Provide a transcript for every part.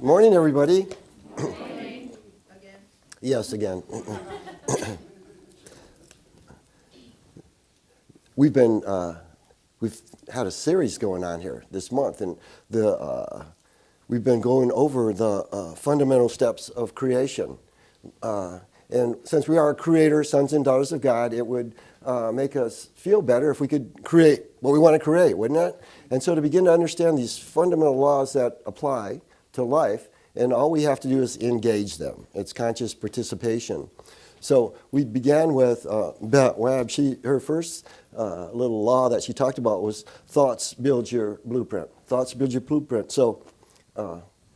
Morning, everybody. Again. Yes, again. We've had a series going on here this month, and we've been going over the fundamental steps of creation. And since we are creators, sons and daughters of God, it would make us feel better if we could create what we want to create, wouldn't it? And so to begin to understand these fundamental laws that apply to life, and all we have to do is engage them. It's conscious participation. So we began with Beth Webb. Her first little law that she talked about was thoughts build your blueprint. Thoughts build your blueprint. So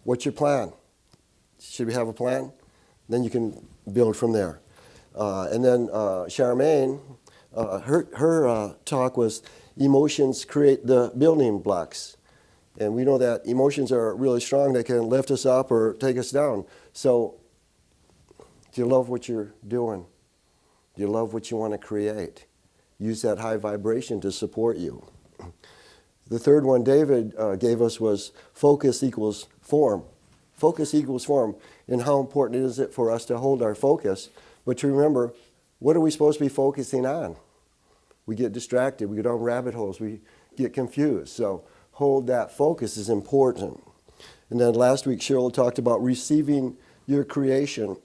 what's your plan? Should we have a plan? Then you can build from there. And then Charmaine, her talk was emotions create the building blocks. And we know that emotions are really strong. They can lift us up or take us down. So do you love what you're doing? Do you love what you want to create? Use that high vibration to support you. The third one David gave us was focus equals form. Focus equals form. And how important is it for us to hold our focus, but to remember, what are we supposed to be focusing on? We get distracted. We get down rabbit holes. We get confused. So hold that focus is important. And then last week, Cheryl talked about receiving your creation.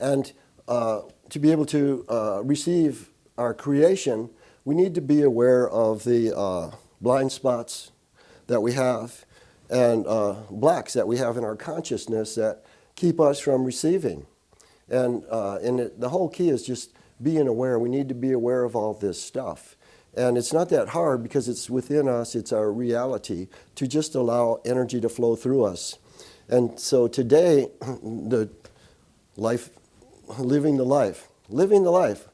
And to be able to receive our creation, we need to be aware of the blind spots that we have and blocks that we have in our consciousness that keep us from receiving. And the whole key is just being aware. We need to be aware of all this stuff. And it's not that hard because it's within us, it's our reality, to just allow energy to flow through us. And so today, living the life.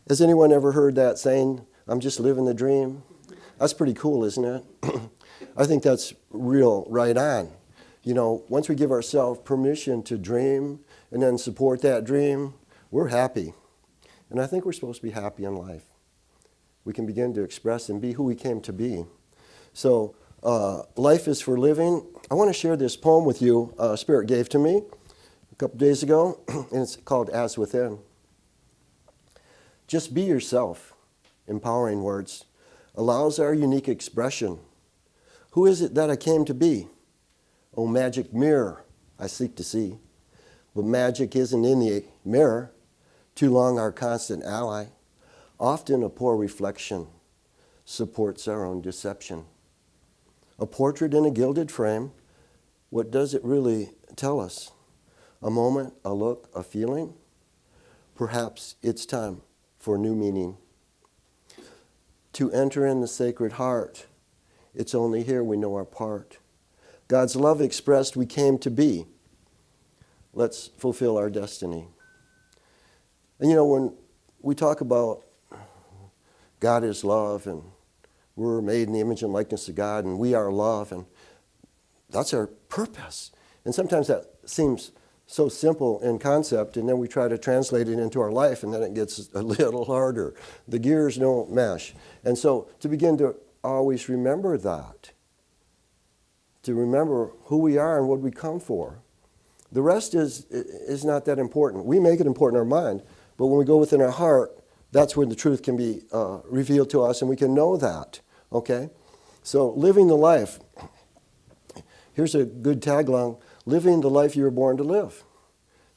Has anyone ever heard that saying, I'm just living the dream? That's pretty cool, isn't it? I think that's real right on. You know, once we give ourselves permission to dream and then support that dream, we're happy. And I think we're supposed to be happy in life. We can begin to express and be who we came to be. So life is for living. I want to share this poem with you Spirit gave to me a couple days ago, and it's called As Within. Just be yourself, empowering words, allows our unique expression. Who is it that I came to be? Oh, magic mirror, I seek to see. But magic isn't in the mirror, too long our constant ally. Often a poor reflection supports our own deception. A portrait in a gilded frame, what does it really tell us? A moment, a look, a feeling? Perhaps it's time for new meaning. To enter in the sacred heart, it's only here we know our part. God's love expressed we came to be. Let's fulfill our destiny. And you know, when we talk about God is love, and we're made in the image and likeness of God, and we are love, and that's our purpose. And sometimes that seems so simple in concept, and then we try to translate it into our life, and then it gets a little harder. The gears don't mesh. And so to begin to always remember that, to remember who we are and what we come for. The rest is not that important. We make it important in our mind, but when we go within our heart, that's when the truth can be revealed to us, and we can know that, okay? So living the life. Here's a good tagline, living the life you were born to live.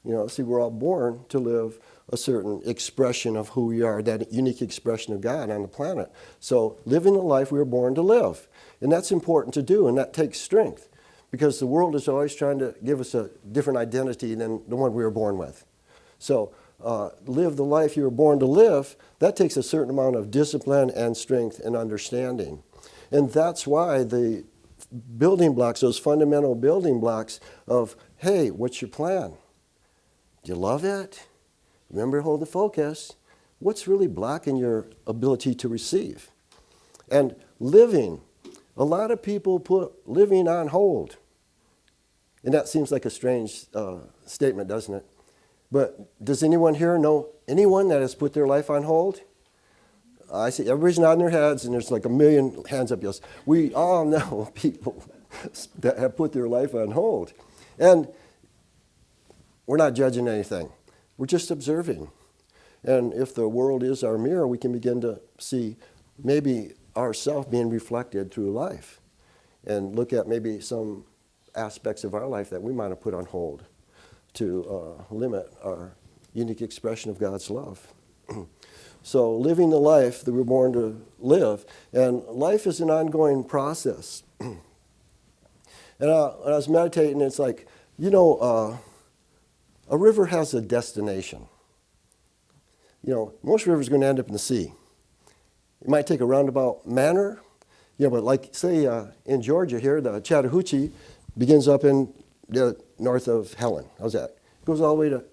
You know, see, we're all born to live a certain expression of who we are, that unique expression of God on the planet. So living the life we were born to live. And that's important to do, and that takes strength, because the world is always trying to give us a different identity than the one we were born with. So live the life you were born to live, that takes a certain amount of discipline and strength and understanding. And that's why the building blocks, those fundamental building blocks of, hey, what's your plan? Do you love it? Remember to hold the focus. What's really blocking your ability to receive? And living. A lot of people put living on hold. And that seems like a strange statement, doesn't it? But does anyone here know anyone that has put their life on hold? I see everybody's nodding their heads, and there's like a million hands up. Yes, we all know people that have put their life on hold. And we're not judging anything. We're just observing. And if the world is our mirror, we can begin to see maybe ourselves being reflected through life and look at maybe some aspects of our life that we might have put on hold to limit our unique expression of God's love. So living the life that we're born to live, and life is an ongoing process. And I was meditating, it's like, a river has a destination. Most rivers are going to end up in the sea. It might take a roundabout manner, but like, say, in Georgia here, the Chattahoochee begins up in the north of Helen. How's that? It goes all the way to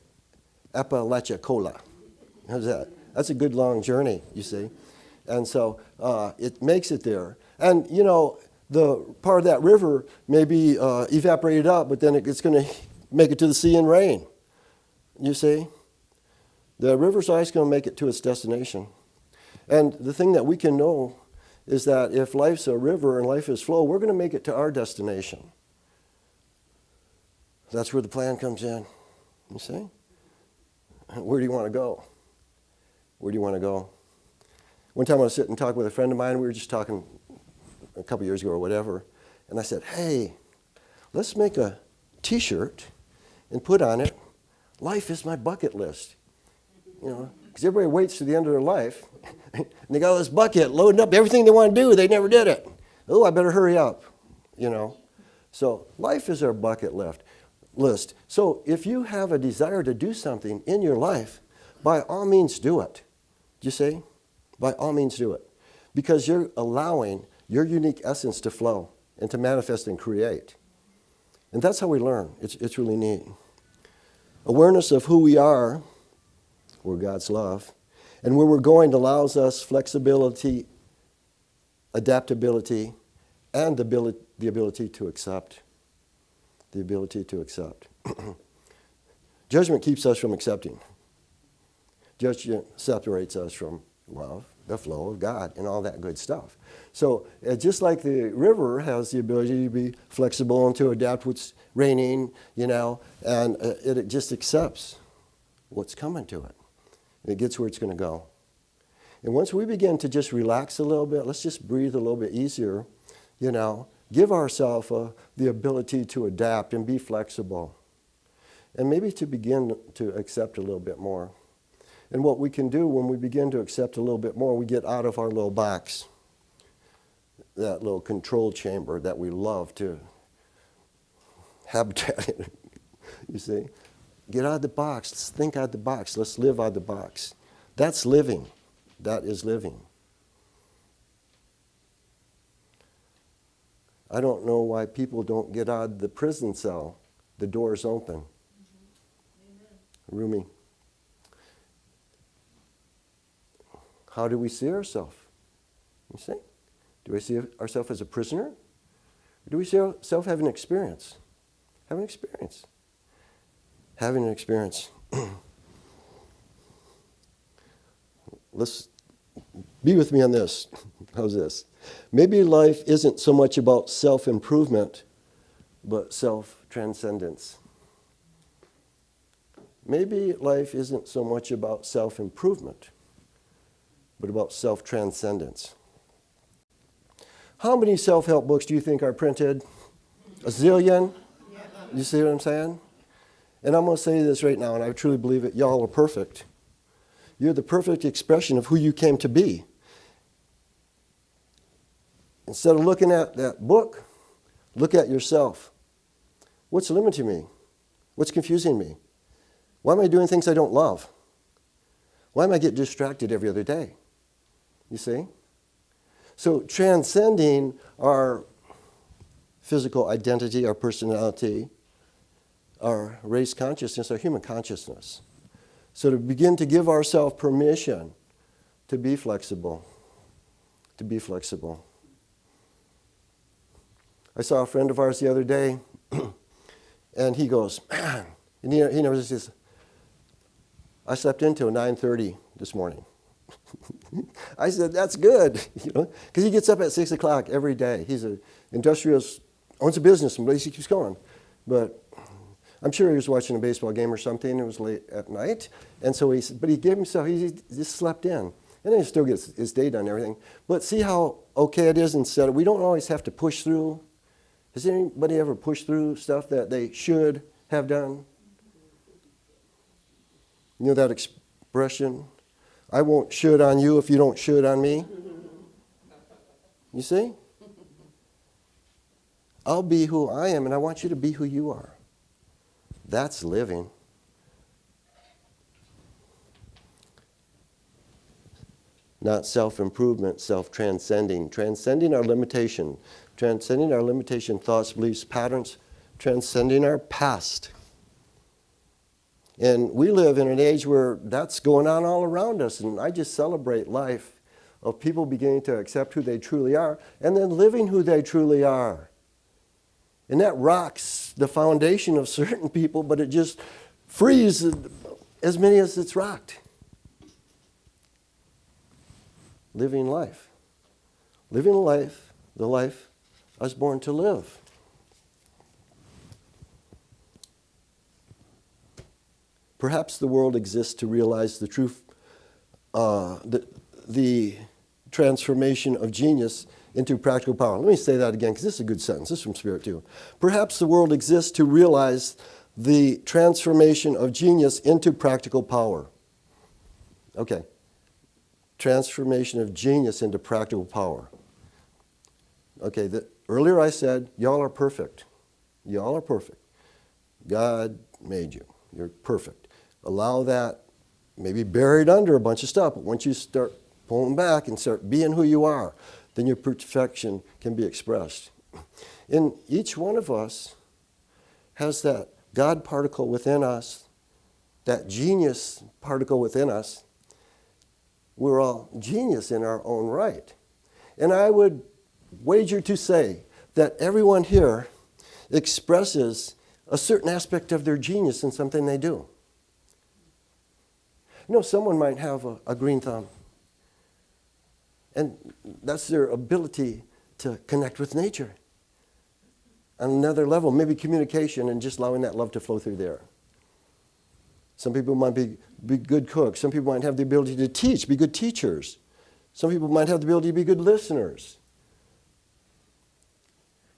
Apalachicola. How's that? That's a good long journey, you see. And so it makes it there. And, the part of that river may be evaporated out, but then it's going to make it to the sea in rain, you see. The river's always going to make it to its destination. And the thing that we can know is that if life's a river and life is flow, we're going to make it to our destination. That's where the plan comes in, you see. Where do you want to go? Where do you want to go? One time I was sitting and talking with a friend of mine. We were just talking a couple years ago or whatever. And I said, hey, let's make a T-shirt and put on it, life is my bucket list. Because everybody waits to the end of their life. And they got this bucket loading up everything they want to do. They never did it. Oh, I better hurry up. So life is our bucket list. So if you have a desire to do something in your life, by all means do it. Do you see? By all means do it. Because you're allowing your unique essence to flow and to manifest and create. And that's how we learn. It's really neat. Awareness of who we are, we're God's love, and where we're going allows us flexibility, adaptability, and the ability to accept. The ability to accept. Judgment keeps us from accepting. Judgment separates us from love, the flow of God, and all that good stuff. So just like the river has the ability to be flexible and to adapt what's raining, and it just accepts what's coming to it. And it gets where it's going to go. And once we begin to just relax a little bit, let's just breathe a little bit easier, give ourselves the ability to adapt and be flexible. And maybe to begin to accept a little bit more. And what we can do when we begin to accept a little bit more, we get out of our little box, that little control chamber that we love to habitat in. You see? Get out of the box. Let's think out of the box. Let's live out of the box. That's living. That is living. I don't know why people don't get out of the prison cell. The door's open. Rumi. How do we see ourselves? You see? Do we see ourselves as a prisoner? Or do we see ourselves having an experience? Having an experience. Having an experience. Let's be with me on this. How's this? Maybe life isn't so much about self-improvement, but self-transcendence. Maybe life isn't so much about self-improvement, but about self-transcendence. How many self-help books do you think are printed? A zillion? You see what I'm saying? And I'm going to say this right now, and I truly believe it. Y'all are perfect. You're the perfect expression of who you came to be. Instead of looking at that book, look at yourself. What's limiting me? What's confusing me? Why am I doing things I don't love? Why am I getting distracted every other day? You see? So transcending our physical identity, our personality, our race consciousness, our human consciousness. So to begin to give ourselves permission to be flexible. To be flexible. I saw a friend of ours the other day, and he goes, man, and he never says, I slept until 9:30 this morning. I said, that's good, because he gets up at 6 o'clock every day. He's an industrial owns a business and he keeps going. But I'm sure he was watching a baseball game or something. It was late at night. And so he gave himself, he just slept in. And then he still gets his day done and everything. But see how okay it is instead of, we don't always have to push through. Has anybody ever pushed through stuff that they should have done? You know that expression? I won't should on you if you don't should on me. You see? I'll be who I am, and I want you to be who you are. That's living. Not self-improvement, self-transcending. Transcending our limitation. Transcending our limitation, thoughts, beliefs, patterns. Transcending our past. And we live in an age where that's going on all around us. And I just celebrate life of people beginning to accept who they truly are and then living who they truly are. And that rocks the foundation of certain people, but it just frees as many as it's rocked. Living life. Living life, the life I was born to live. Perhaps the world exists to realize the truth, the transformation of genius into practical power. Let me say that again, because this is a good sentence. This is from Spirit too. Perhaps the world exists to realize the transformation of genius into practical power. Okay. Transformation of genius into practical power. Okay, earlier I said, y'all are perfect. Y'all are perfect. God made you. You're perfect. Allow that, maybe buried under a bunch of stuff, but once you start pulling back and start being who you are, then your perfection can be expressed. And each one of us has that God particle within us, that genius particle within us. We're all genius in our own right. And I would wager to say that everyone here expresses a certain aspect of their genius in something they do. You know, someone might have a green thumb. And that's their ability to connect with nature. On another level, maybe communication and just allowing that love to flow through there. Some people might be good cooks. Some people might have the ability to teach, be good teachers. Some people might have the ability to be good listeners.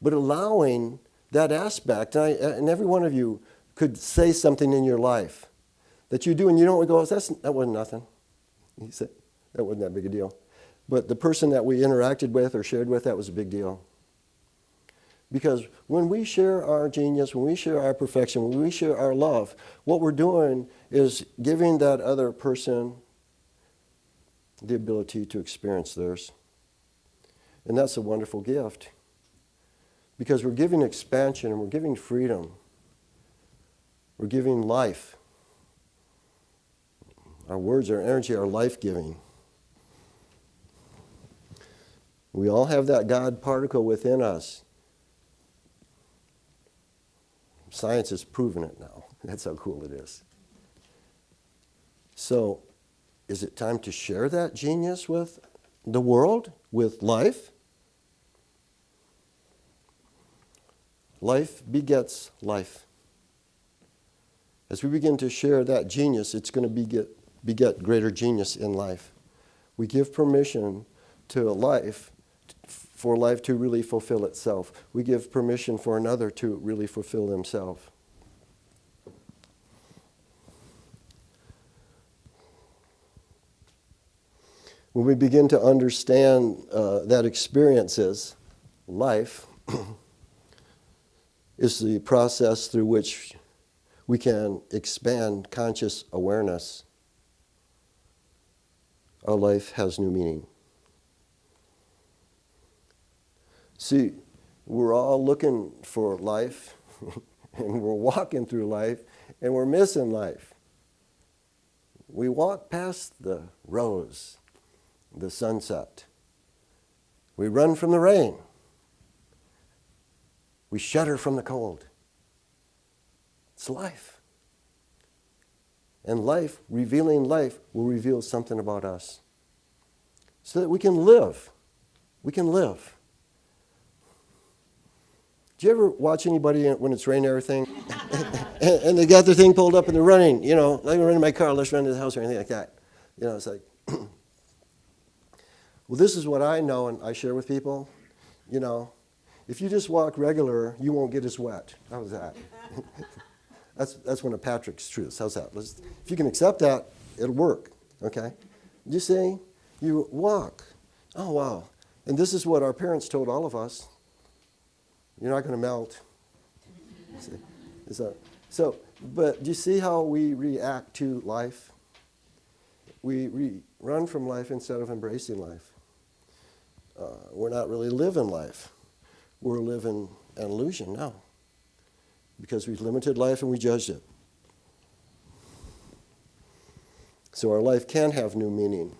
But allowing that aspect, and every one of you could say something in your life that you do and you don't go, that wasn't nothing. You say, that wasn't that big a deal. But the person that we interacted with or shared with, that was a big deal. Because when we share our genius, when we share our perfection, when we share our love, what we're doing is giving that other person the ability to experience theirs. And that's a wonderful gift. Because we're giving expansion and we're giving freedom. We're giving life. Our words, our energy, are life-giving. We all have that God particle within us. Science has proven it now. That's how cool it is. So, is it time to share that genius with the world, with life? Life begets life. As we begin to share that genius, it's going to beget greater genius in life. We give permission to life, for life to really fulfill itself. We give permission for another to really fulfill themselves. When we begin to understand that experiences, life is the process through which we can expand conscious awareness, our life has new meaning. See, we're all looking for life, and we're walking through life, and we're missing life. We walk past the rose, the sunset. We run from the rain. We shudder from the cold. It's life. And life, revealing life, will reveal something about us. So that we can live. We can live. Do you ever watch anybody when it's raining and everything, and they got their thing pulled up and they're running, you know, like I'm running my car, let's run to the house or anything like that. You know, it's like, well, this is what I know and I share with people. You know, if you just walk regular, you won't get as wet. How's that? That's one of Patrick's truths. How's that? If you can accept that, it'll work, okay? You see, you walk. Oh, wow. And this is what our parents told all of us. You're not going to melt. But do you see how we react to life? We run from life instead of embracing life. We're not really living life. We're living an illusion now because we've limited life and we judged it. So our life can have new meaning.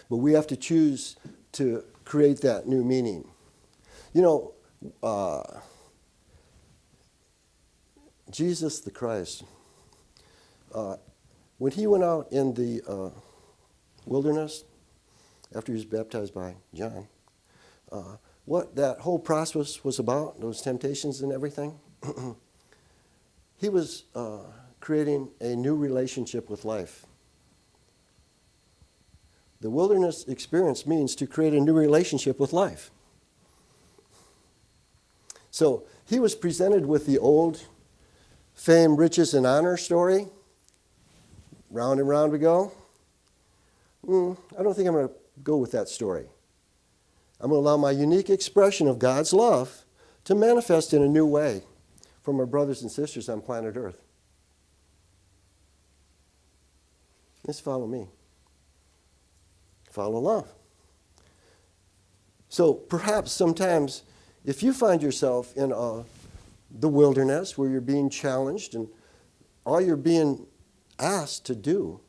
But we have to choose to create that new meaning. You know, Jesus the Christ, when he went out in the wilderness, after he was baptized by John, what that whole process was about, those temptations and everything, he was creating a new relationship with life. The wilderness experience means to create a new relationship with life. So he was presented with the old fame, riches, and honor story. Round and round we go. I don't think I'm going to go with that story. I'm going to allow my unique expression of God's love to manifest in a new way for my brothers and sisters on planet Earth. Just follow me. Follow love. So perhaps sometimes if you find yourself in the wilderness where you're being challenged and all you're being asked to do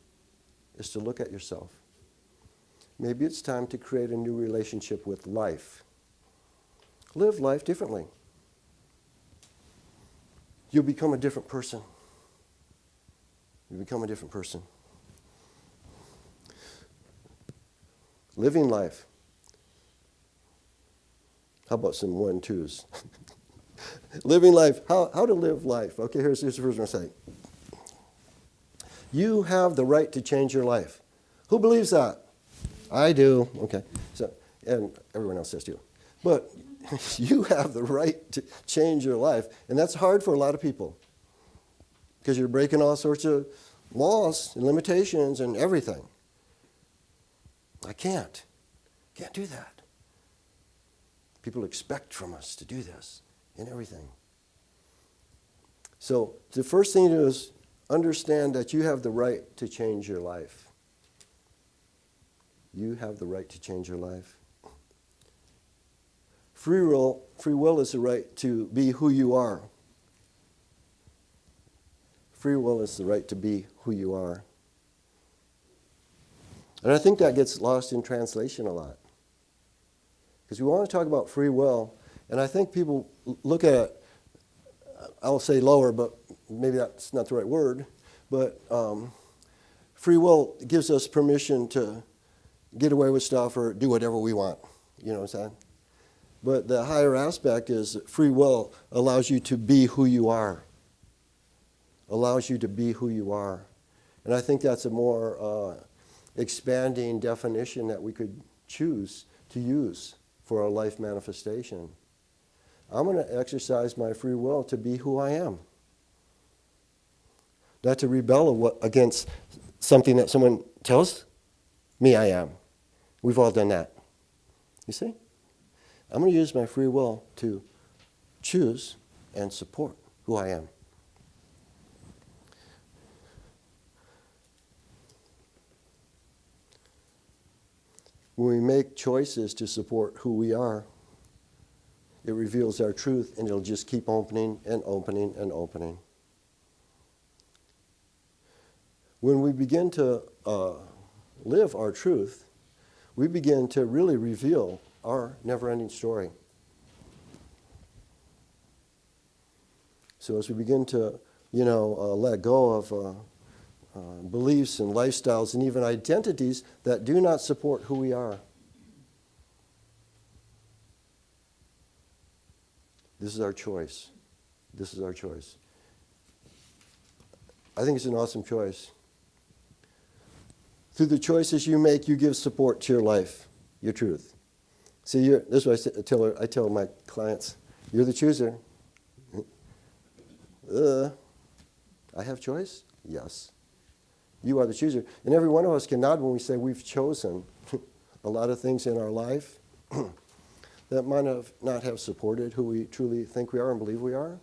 is to look at yourself, maybe it's time to create a new relationship with life. Live life differently. You'll become a different person. You become a different person. Living life. How about some 1-2s? Living life. How to live life. Okay, here's the first one I say. You have the right to change your life. Who believes that? I do. Okay. So, and everyone else says too. But you have the right to change your life. And that's hard for a lot of people. Because you're breaking all sorts of laws and limitations and everything. I can't do that. People expect from us to do this and everything. So the first thing to do is understand that you have the right to change your life. You have the right to change your life. Free will is the right to be who you are. Free will is the right to be who you are. And I think that gets lost in translation a lot. Because we want to talk about free will, and I think people look at it, I'll say lower, but maybe that's not the right word, but free will gives us permission to get away with stuff or do whatever we want. You know what I'm saying? But the higher aspect is that free will allows you to be who you are. Allows you to be who you are. And I think that's a more expanding definition that we could choose to use for our life manifestation. I'm going to exercise my free will to be who I am. Not to rebel against something that someone tells me I am. We've all done that. You see? I'm going to use my free will to choose and support who I am. When we make choices to support who we are, it reveals our truth, and it'll just keep opening and opening and opening. When we begin to live our truth, we begin to really reveal our never-ending story. So as we begin to, let go of beliefs and lifestyles and even identities that do not support who we are. This is our choice. This is our choice. I think it's an awesome choice. Through the choices you make, you give support to your life, your truth. See, this is what I tell my clients. You're the chooser. I have choice? Yes. You are the chooser. And every one of us can nod when we say we've chosen a lot of things in our life that might not have supported who we truly think we are and believe we are.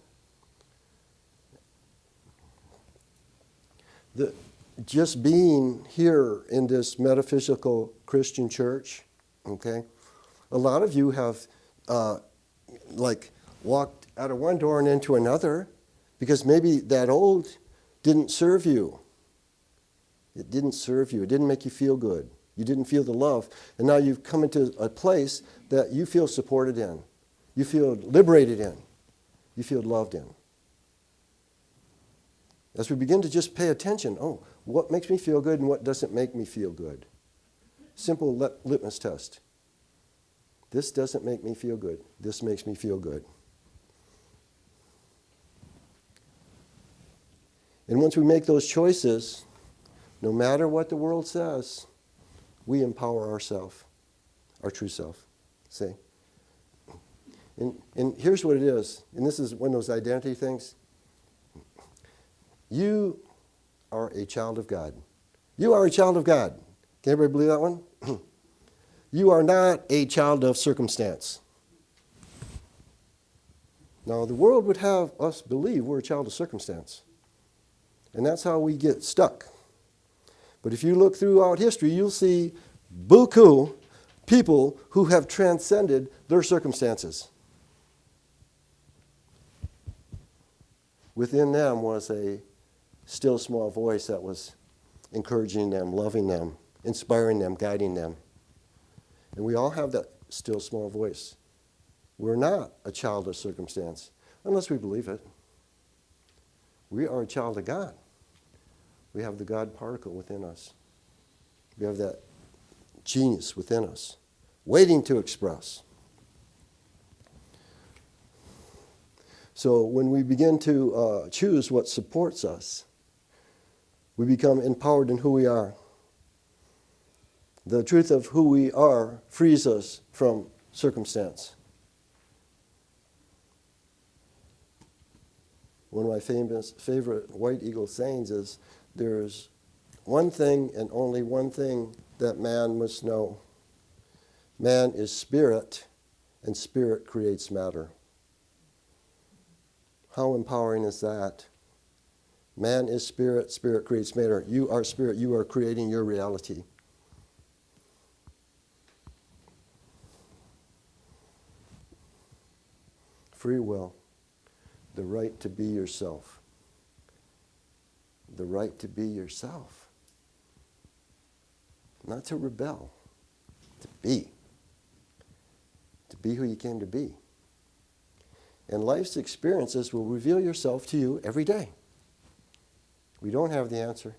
Just being here in this metaphysical Christian church, okay, a lot of you have walked out of one door and into another because maybe that old didn't serve you. It didn't serve you. It didn't make you feel good. You didn't feel the love. And now you've come into a place that you feel supported in. You feel liberated in. You feel loved in. As we begin to just pay attention, what makes me feel good and what doesn't make me feel good? Simple litmus test. This doesn't make me feel good. This makes me feel good. And once we make those choices, no matter what the world says, we empower ourselves, our true self. See? And here's what it is, and this is one of those identity things. You are a child of God. You are a child of God. Can everybody believe that one? You are not a child of circumstance. Now, the world would have us believe we're a child of circumstance. And that's how we get stuck. But if you look throughout history, you'll see buku people who have transcended their circumstances. Within them was a still small voice that was encouraging them, loving them, inspiring them, guiding them. And we all have that still small voice. We're not a child of circumstance, unless we believe it. We are a child of God. We have the God particle within us. We have that genius within us, waiting to express. So when we begin to choose what supports us, we become empowered in who we are. The truth of who we are frees us from circumstance. One of my favorite White Eagle sayings is, there's one thing and only one thing that man must know. Man is spirit, and spirit creates matter. How empowering is that? Man is spirit, spirit creates matter. You are spirit, you are creating your reality. Free will, the right to be yourself. The right to be yourself. Not to rebel, to be. To be who you came to be. And life's experiences will reveal yourself to you every day. We don't have the answer.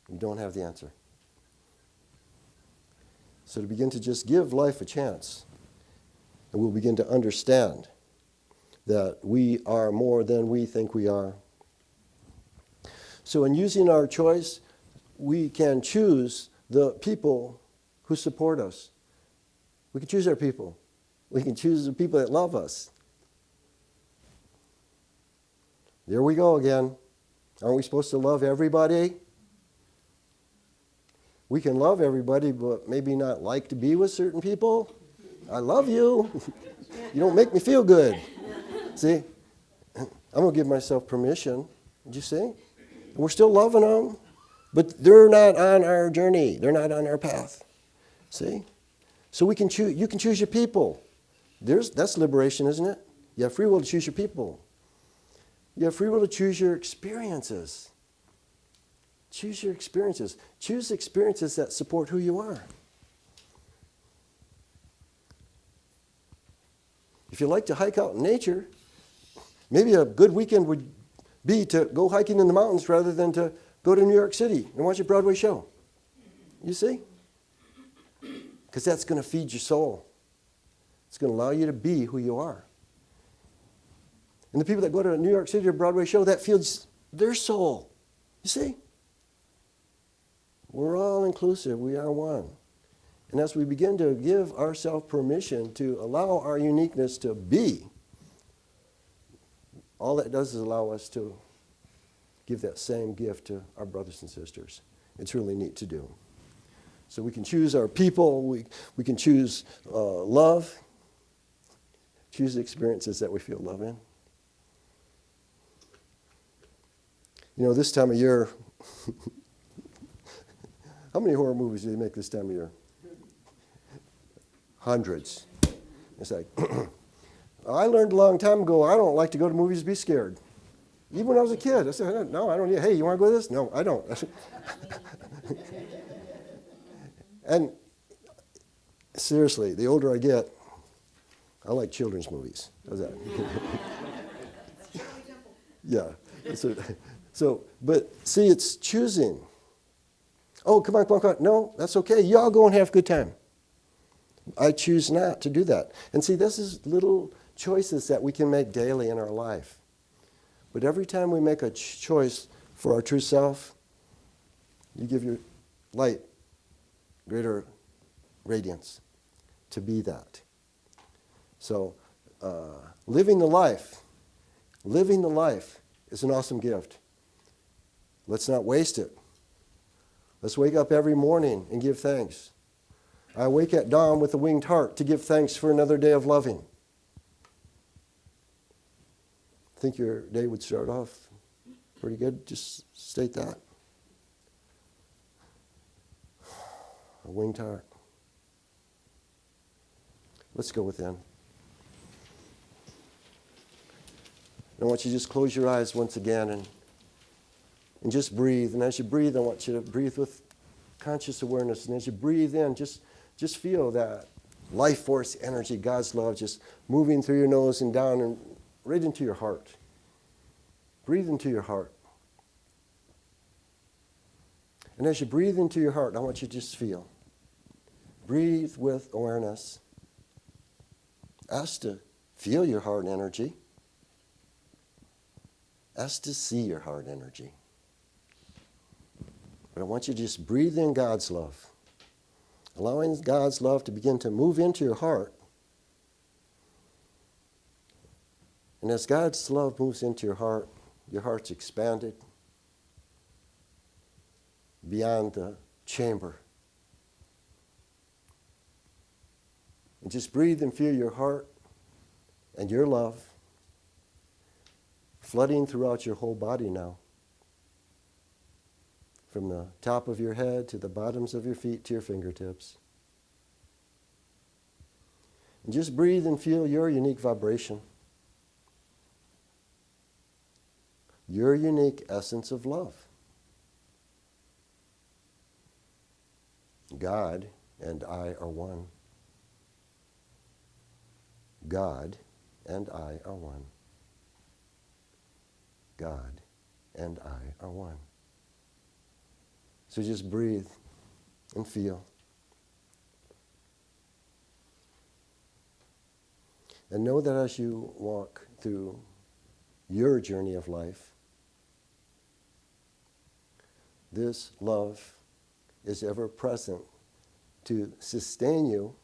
We don't have the answer. So to begin to just give life a chance, and we'll begin to understand that we are more than we think we are. So in using our choice, we can choose the people who support us. We can choose our people. We can choose the people that love us. There we go again. Aren't we supposed to love everybody? We can love everybody, but maybe not like to be with certain people. I love you. You don't make me feel good. See? I'm going to give myself permission. Did you see? And we're still loving them, but they're not on our journey. They're not on our path. See? So we can choose. You can choose your people. That's liberation, isn't it? You have free will to choose your people. You have free will to choose your experiences. Choose your experiences. Choose experiences that support who you are. If you like to hike out in nature, maybe a good weekend would be to go hiking in the mountains rather than to go to New York City and watch a Broadway show. You see? Because that's going to feed your soul. It's going to allow you to be who you are. And the people that go to New York City or Broadway show, that feeds their soul. You see? We're all inclusive. We are one. And as we begin to give ourselves permission to allow our uniqueness to be, all that does is allow us to give that same gift to our brothers and sisters. It's really neat to do. So we can choose our people. We can choose love. Choose the experiences that we feel love in. You know, this time of year, how many horror movies do they make this time of year? Hundreds. It's like, I learned a long time ago, I don't like to go to movies to be scared. Even when I was a kid, I said, no, I don't need, hey, you want to go to this? No, I don't. And seriously, the older I get, I like children's movies. How's that? Yeah. So, but see, it's choosing. Oh, come on. No, that's okay. Y'all go and have a good time. I choose not to do that. And see, this is little choices that we can make daily in our life. But every time we make a choice for our true self, you give your light greater radiance to be that. So, living the life is an awesome gift. Let's not waste it. Let's wake up every morning and give thanks. I wake at dawn with a winged heart to give thanks for another day of loving. Think your day would start off pretty good? Just state that. A winged heart. Let's go within. I want you to just close your eyes once again and just breathe. And as you breathe, I want you to breathe with conscious awareness. And as you breathe in, just feel that life force energy, God's love, just moving through your nose and down and right into your heart. Breathe into your heart. And as you breathe into your heart, I want you to just feel. Breathe with awareness. Ask to feel your heart energy. Ask to see your heart energy. But I want you to just breathe in God's love. Allowing God's love to begin to move into your heart. And as God's love moves into your heart's expanded beyond the chamber. And just breathe and feel your heart and your love flooding throughout your whole body now. From the top of your head to the bottoms of your feet to your fingertips. And just breathe and feel your unique vibration. Your unique essence of love. God and I are one. God and I are one. God and I are one. So just breathe and feel. And know that as you walk through your journey of life, this love is ever present to sustain you,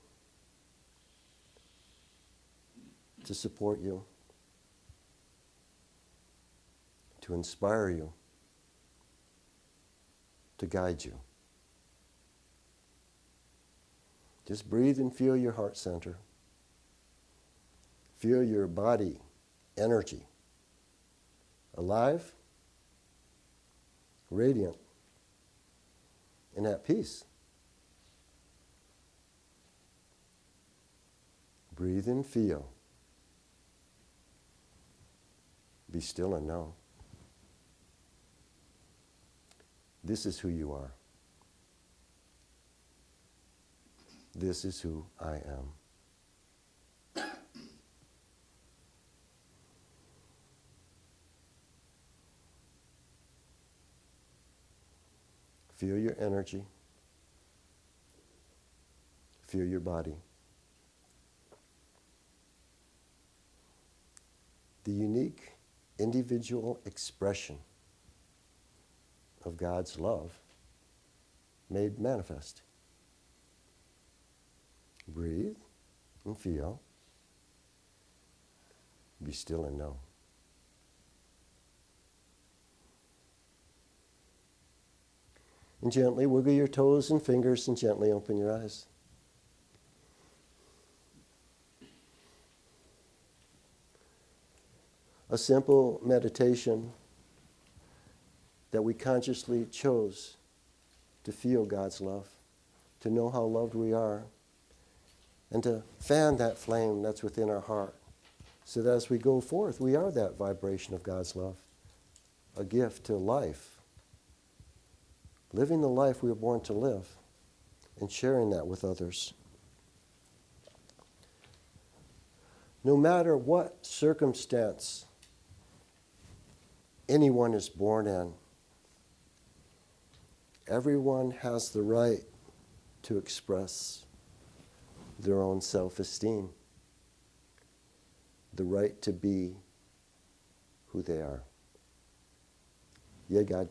to support you, to inspire you, to guide you. Just breathe and feel your heart center. Feel your body energy. Alive, radiant, and at peace. Breathe and feel. Be still and know. This is who you are. This is who I am. Feel your energy. Feel your body. the unique individual expression of God's love made manifest. Breathe and feel. Be still and know. And gently wiggle your toes and fingers and gently open your eyes. A simple meditation that we consciously chose to feel God's love, to know how loved we are, and to fan that flame that's within our heart, so that as we go forth, we are that vibration of God's love, a gift to life, living the life we were born to live, and sharing that with others. No matter what circumstance anyone is born in, everyone has the right to express their own self-esteem, the right to be who they are. Yea, God.